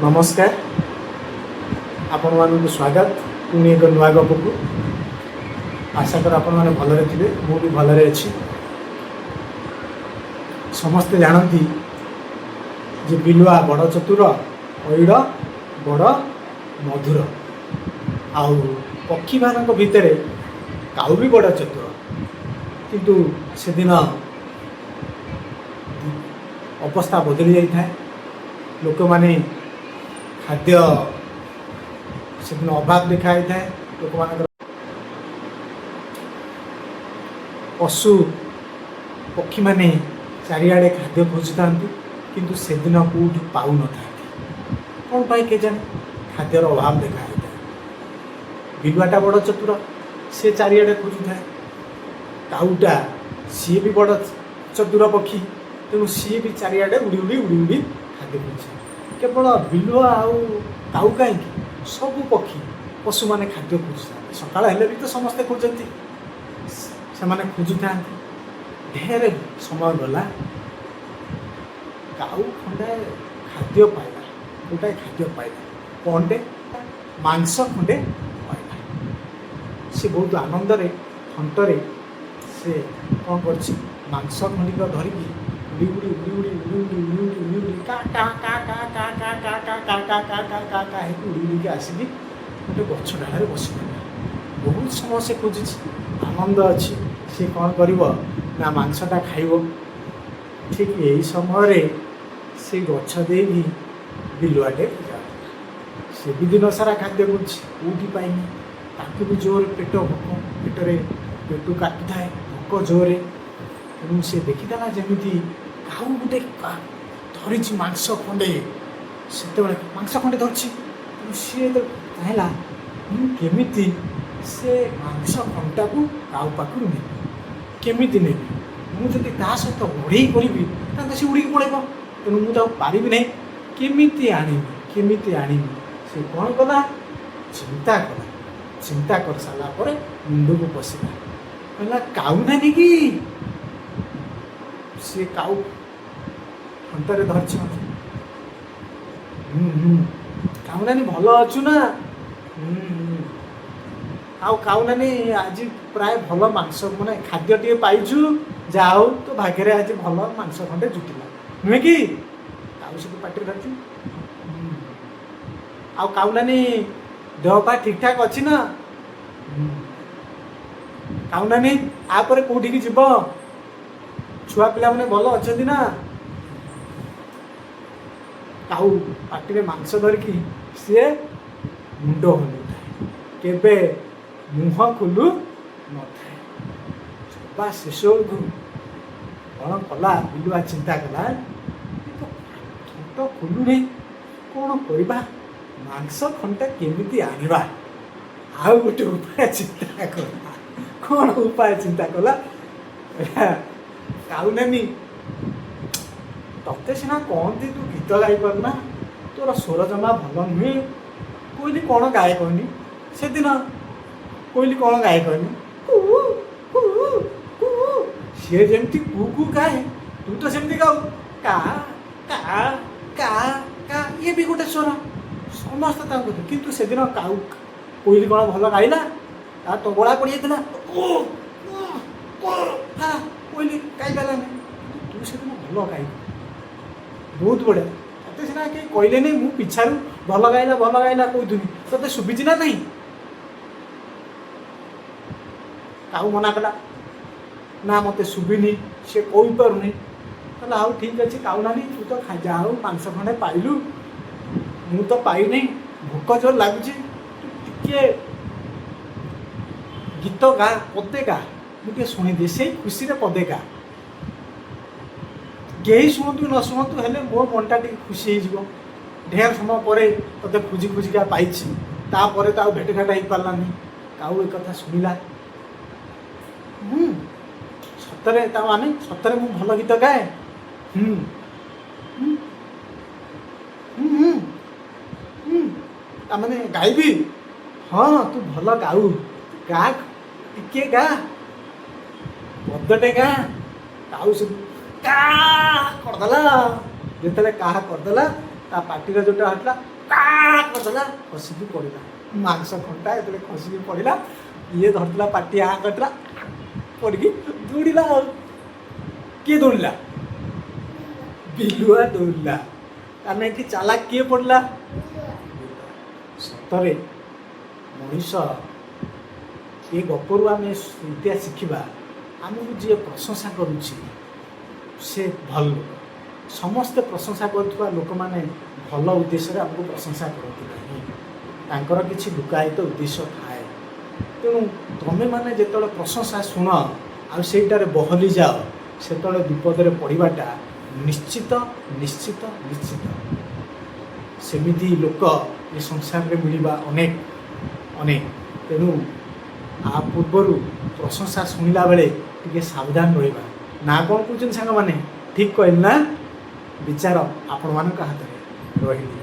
नमस्कार आपण मानक स्वागत पुणी एक नुआ गप को आशा कर आपण मैंने भलरे थे मु भी भलरे अच्छी समस्ते जानती जे बिलुआ बड़ चतुर ऐड़ बड़ मधुर आउ पक्षी मान भितर काऊ भी बड़ चतुर किंतु से दिन अवस्था बदली जाए लोक मैंने खाद्य से दिन अभाव देखाई था लोक मान पशु पक्षी माने चारिआडे खाद्य खोजी था किंतु से दिन कौट पाऊन था कौन पाई के जाने खाद्यर अभाव देखाई था बिलुआटा बड़ चतुर से चारिआडे खोजी था काऊटा सी भी बड़ चतुर पक्षी तेणु सी भी चारिआडे उड़ी उड़ी उड़ी उड़ी खाद्य खोजे केवल बिलुआ आउ कहीं सब पक्षी पशु मैंने खाद्य खोजुता सकाल हेले भी तो समस्ते खोजती से मैंने खोजु था ढेर समय गला काऊ खंडे खाद्य पाइला गोटाए खाद्य पाइला कौनटे मांस खंडे पाइला से बहुत आनंद थंटरे से कौन कर मांस खंडिक धरिकी उड़ी उड़ी उड़ी उड़ी उड़ी उड़ी उड़ी उड़ी उड़ी उड़ी का का का का का का का का का का का का का का है उड़ी उड़ी के आसिकी गोटे गछ डाले बस बहुत समय से खोजी आनंद अच्छी सी कौन कर ना मांसटा खाइब ठीक यही समय से गछ दे बिलुआटे से भी दिन सारा खाद्य कौटी पाइनी ताकू भी जोर पेट भोक पेटरे पेटू काटू थाए भोक जोरे तेणु से देखीदेला जमी काऊ गोटे धरी मांस खंडे से मांस खंडे धरछि सी चाहला केमी से मांस खंडा को काऊ पाखु ने केमी ने मुझे ता सहित ओढ़े करी से उड़ी पड़ेब तेणु मुझे पारि ना केमी आनी से कौन कला चिंता कर सारापर मुंड को पशिला कहला काऊ नानी कि सी काऊ खंडे धरछ काऊ नानी भल अच्छु ना काऊ नानी आज प्राय भल मांस मैंने खाद्य टे पाइछु जा हो तो भाग्य आज भल मांस खंडे जुटिला नुहे कि काऊ से पार्टी धरछु काऊ नानी देह पा ठीक ठाक अच्छी ना काऊ नानी आपर कौटी की जीव छुआ पिला मैंने भल अच्छा ना काऊ पार्टी में मांस धरिकी सी मुंड हलुए केबे मुह खोलु न था शेष को कौन कला बिलुआ चिंता कला थंट खोलु नहीं कौन करवा मांस खंडा केमी आनिबा आउ गोटे उपाय चिंता कला कौन उपाय चिंता कला काऊ नानी तते सीना कहती तू गीत गाई पारना तोर स्वर जमा भल नुहे कोईली कौन गाए कहनी से दिन कोईली कौन गाए कहनी सी जमी कू कू गाए तू तो सेमती गाऊ का का का का ये भी गोटे स्वर समस्त किंतु से दिन काऊ कोईली कौन भल गाइला ता तो गोला पड़ जाता कोईली गाई पारानी तू से दिन भल गाई बहुत बढ़िया ते सीना कहीं कहले नहीं मु पिछारू भल गाइला कहूनी ते शुभिची ना नहीं काऊ मना कला ना मत शुभिनी से कही पारुनी कहला आउ ठीक अच्छे काऊ नानी तू तो जा हो मांस खंडे पाइलु मु तो पाई नहीं भोक जोर लगुच टे गीत गा पदे गा मुझे शुणी दिए से खुशी पदे गा कहीं शुणु न शुणु हेले मो मनटा टी खुशी हो ढेर समय पर ते खोजी खोजिका पाई तापर तो भेटघाट हो पारानी काऊ एक कथा शुणिला सतरे माने सतरे मु भल गीत गाए मैंने गायबी हाँ तू भल गाऊ गा टिके गा पदटे गा काऊ सब करदेला जिते क्या करदेला ता पार्टी जोटा हटला କରିଦେଲା ଖସିକି ପଡ଼ିଲା ମାଂସ ଖଣ୍ଟା ଯେତେବେଳେ ଖସିକି ପଡ଼ିଲା ଇଏ ଧରିଥିଲା ପାଟି କରିଥିଲା ପଡ଼ିକି ଦୌଡ଼ିଲା ଆଉ କିଏ ଦୌଡ଼ିଲା ବିଲୁଆ ଦୌଡ଼ିଲା କାରଣ ଏଠି ଚାଲାକ କିଏ ପଡ଼ିଲା ସତରେ ମଣିଷ ଏ ଗପରୁ ଆମେ ଇତିହାସ ଶିଖିବା ଆମକୁ ଯିଏ ପ୍ରଶଂସା କରୁଛି ସେ ଭଲ ଲୋକ ସମସ୍ତେ ପ୍ରଶଂସା କରୁଥିବା ଲୋକମାନେ ଭଲ ଉଦ୍ଦେଶ୍ୟରେ ଆମକୁ ପ୍ରଶଂସା କରନ୍ତି ନାହିଁ ତାଙ୍କର କିଛି ଲୁକାୟିତ ଉଦ୍ଦେଶ୍ୟ ଥାଏ ତେଣୁ ତୁମେମାନେ ଯେତେବେଳେ ପ୍ରଶଂସା ଶୁଣ ଆଉ ସେଇଟାରେ ବହଲି ଯାଅ ସେତେବେଳେ ବିପଦରେ ପଡ଼ିବାଟା ନିଶ୍ଚିତ ନିଶ୍ଚିତ ନିଶ୍ଚିତ ସେମିତି ଲୋକ ଏ ସଂସାରରେ ମିଳିବା ଅନେକ ଅନେକ ତେଣୁ ଆ ପୂର୍ବରୁ ପ୍ରଶଂସା ଶୁଣିଲା ବେଳେ ଟିକେ ସାବଧାନ ରହିବା ନା କ'ଣ କହୁଛନ୍ତି ସାଙ୍ଗମାନେ ଠିକ୍ କହିଲି ନା ବିଚାର ଆପଣମାନଙ୍କ ହାତରେ ରହିଲି।